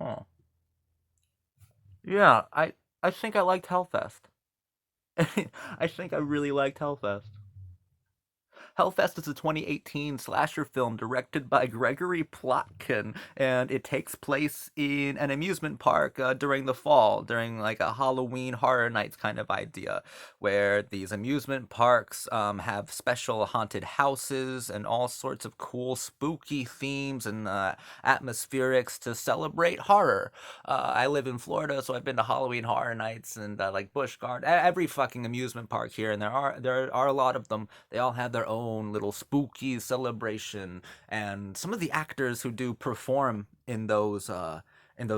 Huh. Yeah, I think I liked Hellfest. I think I really liked Hellfest. Hellfest is a 2018 slasher film directed by Gregory Plotkin, and it takes place in an amusement park during the fall, during like a Halloween Horror Nights kind of idea, where these amusement parks have special haunted houses and all sorts of cool, spooky themes and atmospherics to celebrate horror. I live in Florida, so I've been to Halloween Horror Nights and like Busch Gardens, every fucking amusement park here, and there are a lot of them. They all have their own little spooky celebration, and some of the actors who do perform in those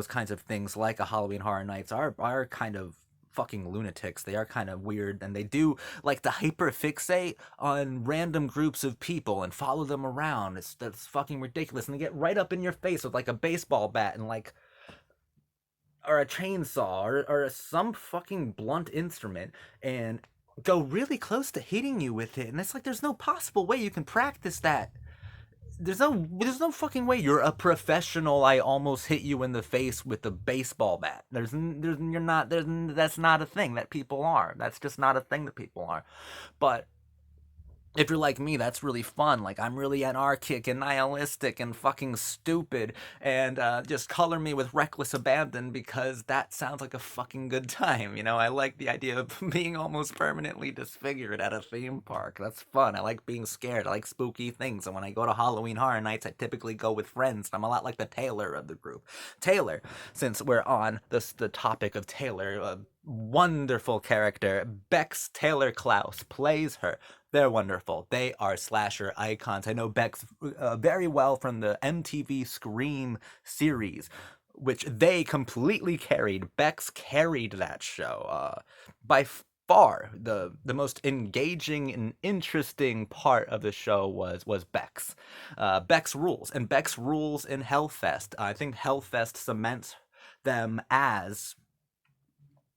kinds of things, like a Halloween Horror Nights, are kind of fucking lunatics. They are kind of weird, and they do like to hyperfixate on random groups of people and follow them around. That's fucking ridiculous, and they get right up in your face with like a baseball bat and like or a chainsaw or some fucking blunt instrument and go really close to hitting you with it. And it's like there's no possible way you can practice that. There's no fucking way you're a professional. I almost hit you in the face with a baseball bat. You're not there's That's not a thing that people are. That's just not a thing that people are. But if you're like me, that's really fun. Like, I'm really anarchic and nihilistic and fucking stupid, and just color me with reckless abandon because that sounds like a fucking good time. I like the idea of being almost permanently disfigured at a theme park. That's fun. I like being scared. I like spooky things. And when I go to Halloween Horror Nights, I typically go with friends. I'm a lot like the Taylor of the group. Taylor, since we're on the topic of Taylor, a wonderful character, Bex Taylor-Klaus plays her. They're wonderful. They are slasher icons. I know Bex very well from the MTV Scream series, which they completely carried. Bex carried that show by far. The most engaging and interesting part of the show was Bex. Bex rules, and Bex rules in Hellfest. I think Hellfest cements them as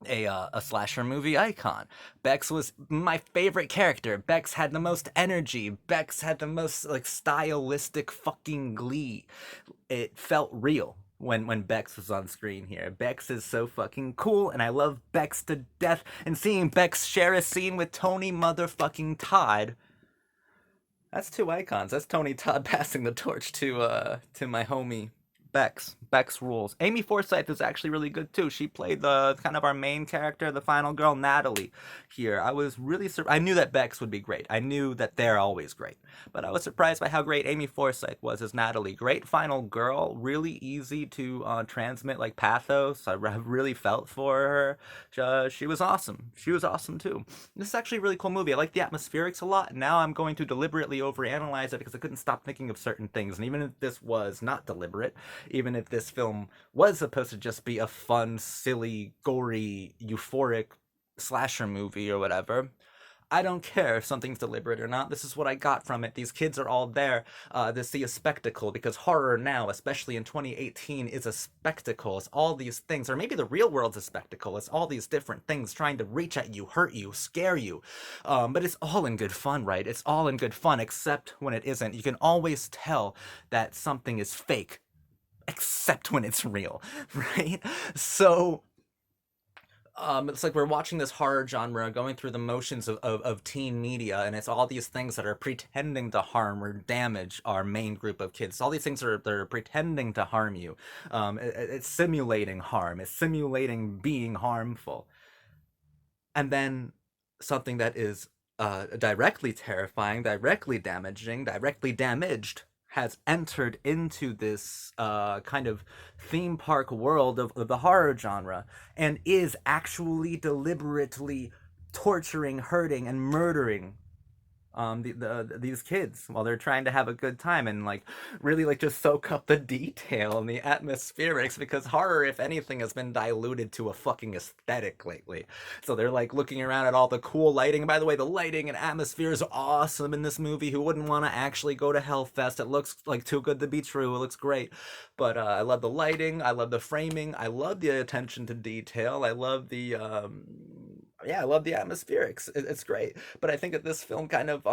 a slasher movie icon. Bex was my favorite character. Bex had the most energy. Bex had the most like stylistic fucking glee. It felt real when Bex was on screen here. Bex is so fucking cool, and I love Bex to death. And seeing Bex share a scene with Tony motherfucking Todd. That's two icons. That's Tony Todd passing the torch to my homie Bex. Bex rules. Amy Forsyth is actually really good too. She played the kind of our main character, the final girl, Natalie. Here, I was really I knew that Bex would be great. I knew that they're always great, but I was surprised by how great Amy Forsyth was as Natalie. Great final girl. Really easy to transmit like pathos. I really felt for her. She was awesome. She was awesome too. This is actually a really cool movie. I like the atmospherics a lot. Now I'm going to deliberately overanalyze it because I couldn't stop thinking of certain things. And even if this was not deliberate, even if this film was supposed to just be a fun, silly, gory, euphoric slasher movie or whatever, I don't care if something's deliberate or not. This is what I got from it. These kids are all there to see a spectacle because horror now, especially in 2018, is a spectacle. It's all these things, or maybe the real world's a spectacle. It's all these different things trying to reach at you, hurt you, scare you. But it's all in good fun, right? It's all in good fun, except when it isn't. You can always tell that something is fake, except when it's real, right? So it's like we're watching this horror genre going through the motions of teen media, and it's all these things that are pretending to harm or damage our main group of kids. All these things are they're pretending to harm you. It's simulating harm. It's simulating being harmful, and then something that is directly terrifying, directly damaging, directly damaged has entered into this kind of theme park world of the horror genre and is actually deliberately torturing, hurting, and murdering these kids while they're trying to have a good time and like really like just soak up the detail and the atmospherics because horror, if anything, has been diluted to a fucking aesthetic lately. So they're like looking around at all the cool lighting. And by the way, the lighting and atmosphere is awesome in this movie. Who wouldn't want to actually go to Hellfest? It looks like too good to be true. It looks great. But I love the lighting. I love the framing. I love the attention to detail. I love the Yeah, I love the atmospherics. It's great, but I think that this film kind of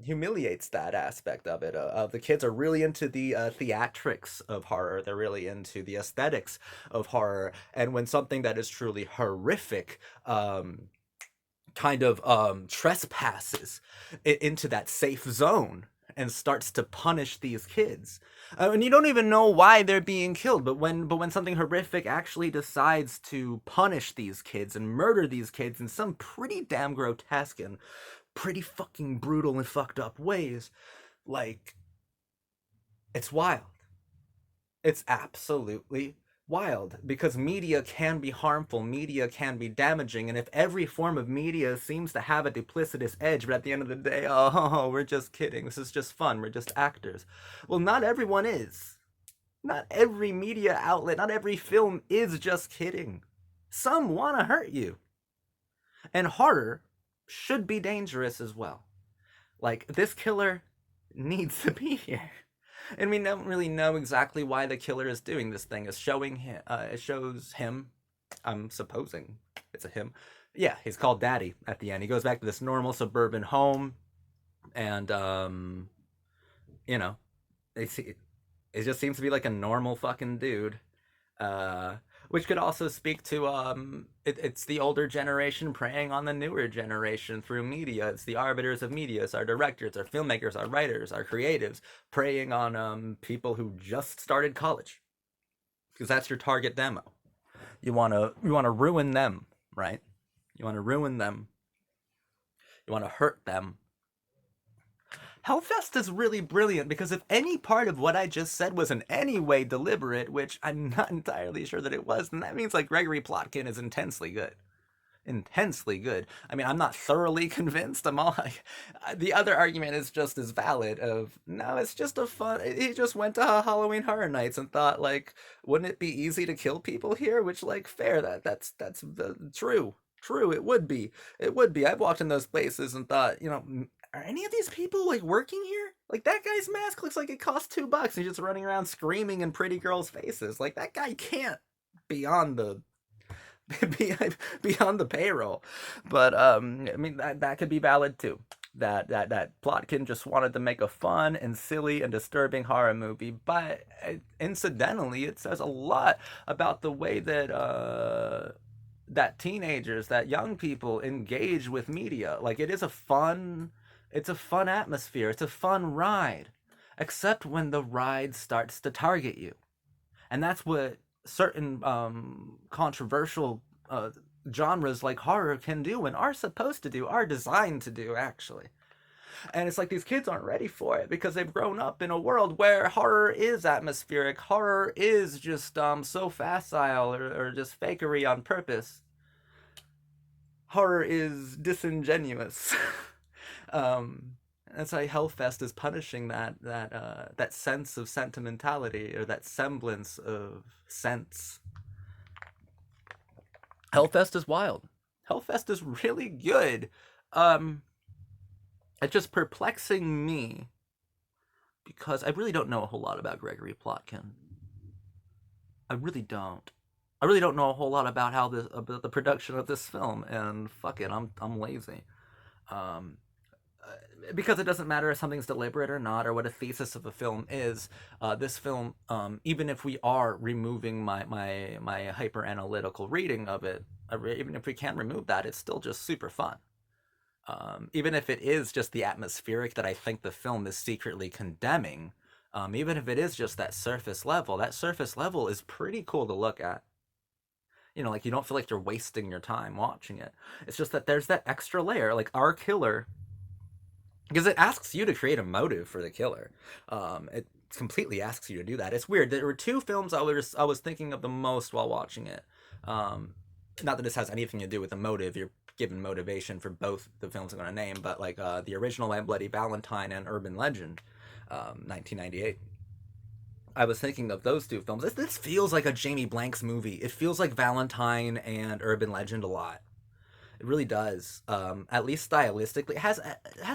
humiliates that aspect of it. The kids are really into the theatrics of horror. They're really into the aesthetics of horror, and when something that is truly horrific kind of trespasses into that safe zone and starts to punish these kids. And you don't even know why they're being killed, but when something horrific actually decides to punish these kids and murder these kids in some pretty damn grotesque and pretty fucking brutal and fucked up ways, like, it's wild. It's absolutely wild because media can be harmful, media can be damaging, and if every form of media seems to have a duplicitous edge, but at the end of the day, oh, we're just kidding, this is just fun, we're just actors. Well, not everyone is. Not every media outlet, not every film is just kidding. Some want to hurt you. And horror should be dangerous as well. Like, this killer needs to be here. And we don't really know exactly why the killer is doing this thing. It's showing him. It shows him. I'm supposing it's a him. Yeah, he's called Daddy at the end. He goes back to this normal suburban home, and you know, it just seems to be like a normal fucking dude. Uh, which could also speak to it's the older generation preying on the newer generation through media. It's the arbiters of media. It's our directors, our filmmakers, our writers, our creatives preying on people who just started college because that's your target demo. You want to ruin them, right? You want to ruin them. You want to hurt them. Hellfest is really brilliant because if any part of what I just said was in any way deliberate, which I'm not entirely sure that it was, then that means like Gregory Plotkin is intensely good. Intensely good. I mean, I'm not thoroughly convinced. I'm all like, the other argument is just as valid. Of no, it's just a fun. He just went to Halloween Horror Nights and thought like, wouldn't it be easy to kill people here? Which like fair. That's true. True, it would be. It would be. I've walked in those places and thought, are any of these people like working here? Like that guy's mask looks like it costs $2. He's just running around screaming in pretty girls' faces. Like that guy can't be on the beyond the payroll. But I mean that could be valid too. That Plotkin just wanted to make a fun and silly and disturbing horror movie, but incidentally, it says a lot about the way that that teenagers, that young people engage with media. Like it's a fun atmosphere. It's a fun ride, except when the ride starts to target you, and that's what certain controversial genres like horror can do and are supposed to do, are designed to do actually. And it's like these kids aren't ready for it because they've grown up in a world where horror is atmospheric, horror is just so facile or just fakery on purpose. Horror is disingenuous. um, that's why Hellfest is punishing that sense of sentimentality or that semblance of sense. Hellfest is wild. Hellfest is really good. Um, it's just perplexing me because I really don't know a whole lot about Gregory Plotkin. I really don't. I really don't know a whole lot about about the production of this film, and fuck it, I'm lazy. Um, because it doesn't matter if something's deliberate or not, or what a thesis of a film is. This film, even if we are removing my hyper analytical reading of it, even if we can remove that, it's still just super fun. Even if it is just the atmospheric that I think the film is secretly condemning, even if it is just that surface level is pretty cool to look at. Like you don't feel like you're wasting your time watching it. It's just that there's that extra layer, like our killer, because it asks you to create a motive for the killer. It completely asks you to do that. It's weird. There were two films I was thinking of the most while watching it. Not that this has anything to do with the motive. You're given motivation for both the films I'm going to name, but like the original My Bloody Valentine and Urban Legend, 1998. I was thinking of those two films. This feels like a Jamie Blanks movie. It feels like Valentine and Urban Legend a lot. It really does. At least stylistically, it has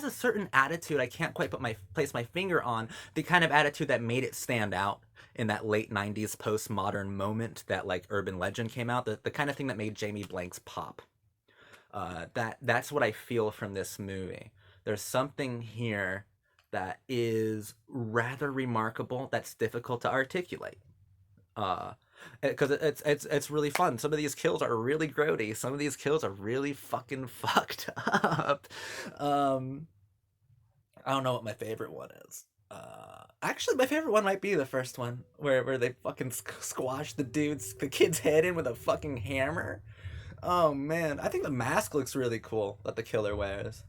a certain attitude I can't quite place my finger on. The kind of attitude that made it stand out in that late '90s postmodern moment that like Urban Legend came out. The kind of thing that made Jamie Blanks pop. That's what I feel from this movie. There's something here that is rather remarkable that's difficult to articulate. Uh, because it's really fun. Some of these kills are really grody. Some of these kills are really fucking fucked up. Um, I don't know what my favorite one is. Actually, my favorite one might be the first one where they fucking squash the kid's head in with a fucking hammer. Oh man, I think the mask looks really cool that the killer wears.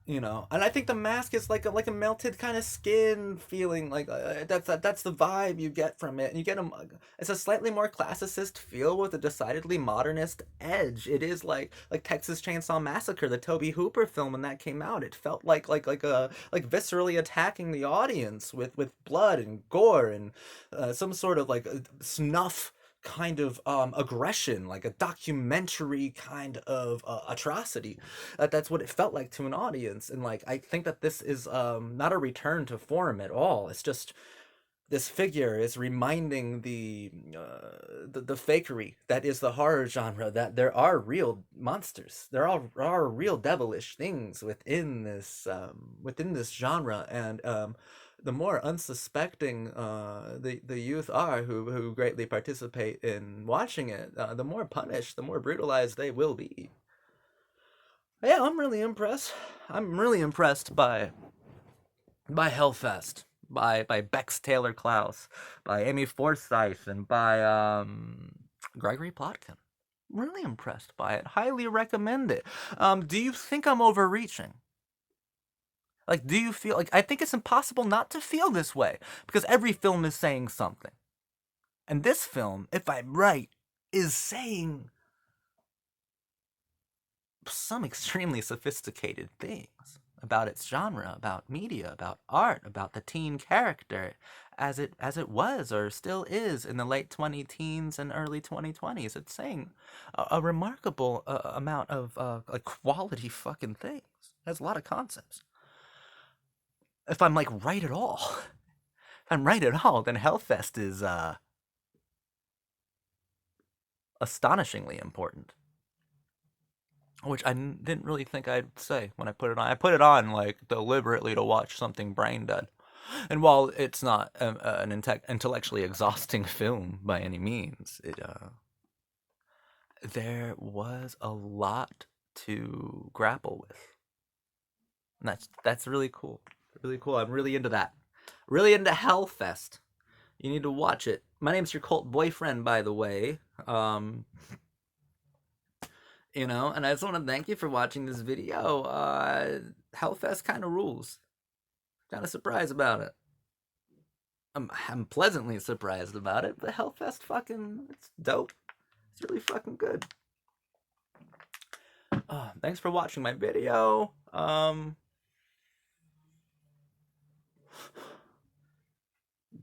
You know, and I think the mask is like a melted kind of skin feeling. Like that's the vibe you get from it, and you get a it's a slightly more classicist feel with a decidedly modernist edge. It is like Texas Chainsaw Massacre, the Tobe Hooper film, when that came out. It felt like viscerally attacking the audience with blood and gore and some sort of like snuff kind of aggression, like a documentary kind of atrocity. That's what it felt like to an audience, and like I think that this is not a return to form at all. It's just this figure is reminding the fakery that is the horror genre, that there are real monsters, are real devilish things within this genre, and the more unsuspecting the youth are who greatly participate in watching it, the more punished, the more brutalized they will be. Yeah, I'm really impressed. I'm really impressed by Hellfest, by Bex Taylor-Klaus, by Amy Forsyth, and by Gregory Plotkin. Really impressed by it. Highly recommend it. Do you think I'm overreaching? Like, do you feel like I think it's impossible not to feel this way because every film is saying something, and this film, if I'm right, is saying some extremely sophisticated things about its genre, about media, about art, about the teen character as it was or still is in the late 20 teens and early 2020s. It's saying a remarkable amount of like quality fucking things. It has a lot of concepts. If I'm like right at all, if I'm right at all, then Hellfest is astonishingly important. Which I didn't really think I'd say when I put it on. I put it on like deliberately to watch something brain dead. And while it's not an intellectually exhausting film by any means, there was a lot to grapple with. And that's really cool. Really cool. I'm really into that. Really into Hellfest. You need to watch it. My name's your cult boyfriend, by the way. And I just want to thank you for watching this video. Hellfest kind of rules. Kind of surprised about it. I'm pleasantly surprised about it, but Hellfest it's dope. It's really fucking good. Thanks for watching my video.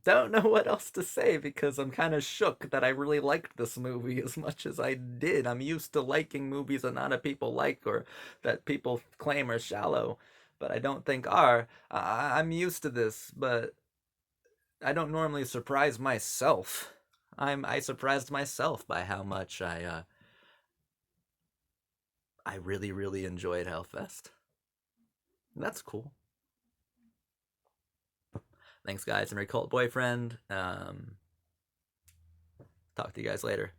Don't know what else to say because I'm kind of shook that I really liked this movie as much as I did. I'm used to liking movies that not a people like or that people claim are shallow, but I don't think are. I'm used to this, but I don't normally surprise myself. I surprised myself by how much I really really enjoyed Hellfest. That's cool. Thanks, guys. I'm your cult boyfriend. Talk to you guys later.